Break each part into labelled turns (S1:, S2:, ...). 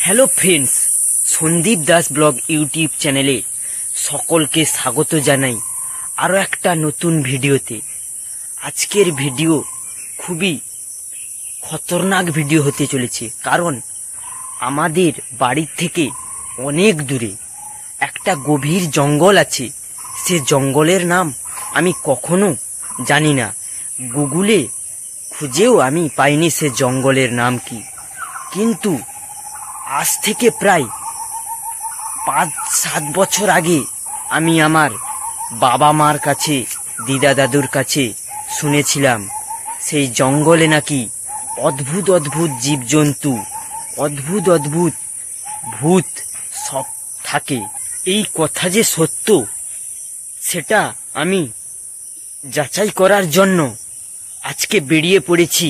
S1: Hello friends, Sandeep Das blog YouTube চ্যানেলে সকলকে স্বাগত জানাই আরও একটা নতুন ভিডিওতে। আজকের ভিডিও খুবই খতরনাক ভিডিও হতে চলেছে, কারণ আমাদের বাড়ির থেকে অনেক দূরে একটা গভীর জঙ্গল আছে। সে জঙ্গলের নাম আমি কখনো জানি না, গুগলে খুঁজেও আমি পাইনি সে জঙ্গলের নাম কি। কিন্তু আজ থেকে প্রায় 5-7 বছর আগে আমি আমার বাবা মার কাছে, দিদা দাদুর কাছে শুনেছিলাম সেই জঙ্গলে নাকি অদ্ভুত অদ্ভুত জীবজন্তু, অদ্ভুত অদ্ভুত ভূত সব থাকে। এই কথা যে সত্য সেটা আমি যাচাই করার জন্য আজকে বেরিয়ে পড়েছি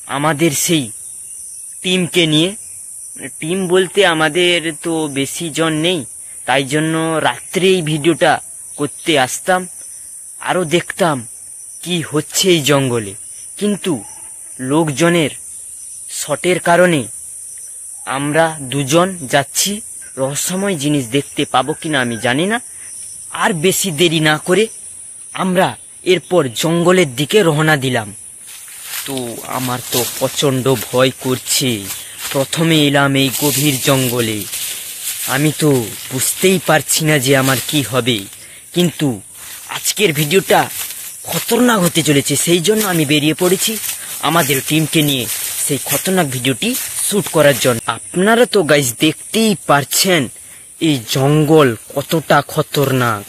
S1: আমাদের সেই টিমকে নিয়ে। টিম বলতে আমাদের তো বেশি জন নেই, তাই জন্য রাত্রে এই ভিডিওটা করতে আসতাম, আরও দেখতাম কি হচ্ছে এই জঙ্গলে। কিন্তু লোকজনের শটের কারণে আমরা দুজন যাচ্ছি, রহস্যময় জিনিস দেখতে পাবো কিনা আমি জানি না। আর বেশি দেরি না করে আমরা এরপর জঙ্গলের দিকে রওনা দিলাম। তো আমার তো প্রচণ্ড ভয় করছে। প্রথমে এলাম এই গভীর জঙ্গলে, আমি তো বুঝতেই পারছি না যে আমার কি হবে, কিন্তু আজকের ভিডিওটা খতরনাক হতে চলেছে, সেই জন্য আমি বেরিয়ে পড়েছি আমাদের টিমকে নিয়ে সেই খতরনাক ভিডিওটি শ্যুট করার জন্য। আপনারা তো গাইস দেখতেই পারছেন এই জঙ্গল কতটা খতরনাক।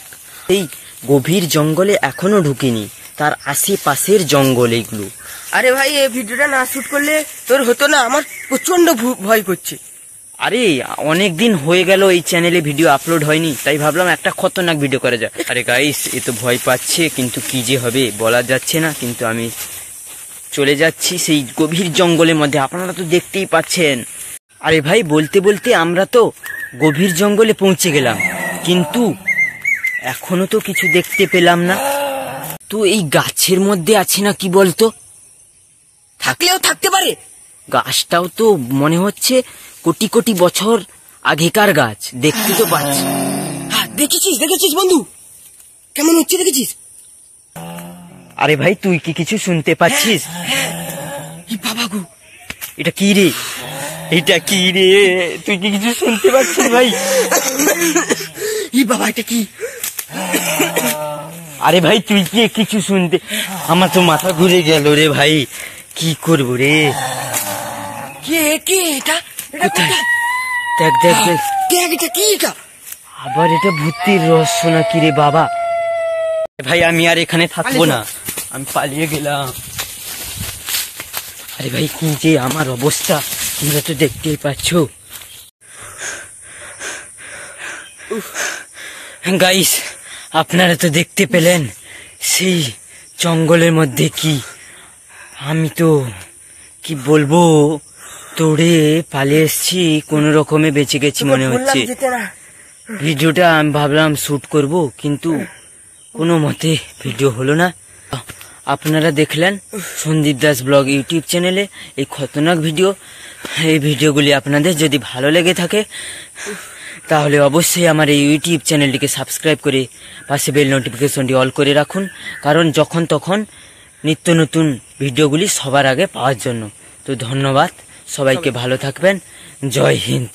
S1: এই গভীর জঙ্গলে এখনো ঢুকিনি, তার আশেপাশের জঙ্গল এগুলো।
S2: আরে ভাই, এই ভিডিওটা না শুট করলে তোর হতো না, আমার প্রচন্ড ভয় করছে।
S1: আরে অনেক দিন হয়ে গেল এই চ্যানেলে ভিডিও আপলোড হয়নি, তাই ভাবলাম একটা খতরনাক ভিডিও করা যায়। আরে গাইস, এ তো ভয় পাচ্ছে, কিন্তু কি যে হবে বলা যাচ্ছে না। কিন্তু আমি চলে যাচ্ছি সেই গভীর জঙ্গলের মধ্যে, আপনারা তো দেখতেই পাচ্ছেন। আরে ভাই, বলতে বলতে আমরা তো গভীর জঙ্গলে পৌঁছে গেলাম, কিন্তু এখনো তো কিছু দেখতে পেলাম না। তো এই গাছের মধ্যে আছে না কি বলতো?
S2: থাকলেও থাকতে পারে।
S1: গাছটাও তো মনে হচ্ছে কোটি কোটি বছর আগেকার গাছ, দেখতে তো পাচ্ছি।
S2: হ্যাঁ, দেখেছিস বন্ধু কেমন হচ্ছে, দেখেছিস?
S1: আরে ভাই, তুই কি কিছু শুনতে পাচ্ছিস?
S2: বাবা গো,
S1: এটা কি রে? এটা কি রে? তুই কি কিছু শুনতে পাচ্ছিস ভাই?
S2: বাবা এটা কি?
S1: আরে ভাই, তুই কি কিছু শুনতে? আমার তো মাথা ঘুরে গেল রে ভাই, কি করবো রে?
S2: কে এটা?
S1: কোথায়? দেখ দেখ দেখ,
S2: এটা কি? এটা
S1: আবার এটা ভূতের রহস্য নাকি রে বাবা? ভাই আমি আর এখানে থাকবো না, আমি পালিয়ে গেলাম। আরে ভাই, কি যে আমার অবস্থা তোমরা তো দেখতেই পাচ্ছ। গাইস, আপনারা তো দেখতে পেলেন সেই জঙ্গলের মধ্যে কি। আমি তো কি বলবো, তোড়ে পালিয়ে এসছি, কোনো রকমে বেঁচে গেছি মনে হচ্ছে। ভিডিওটা আমি ভাবলাম শুট করব, কিন্তু কোনো মতে ভিডিও হলো না। আপনারা দেখলেন সন্দীপ দাস ব্লগ ইউটিউব চ্যানেলে এই খতরনাক ভিডিও। এই ভিডিওগুলি আপনাদের যদি ভালো লেগে থাকে তাহলে অবশ্যই আমার এই ইউটিউব চ্যানেলটিকে সাবস্ক্রাইব করে পাশে বেল নোটিফিকেশনটি অল করে রাখুন, কারণ যখন তখন নিত্য নতুন ভিডিওগুলি সবার আগে পাওয়ার জন্য। তো ধন্যবাদ, সবাইকে ভালো থাকবেন। জয় হিন্দ।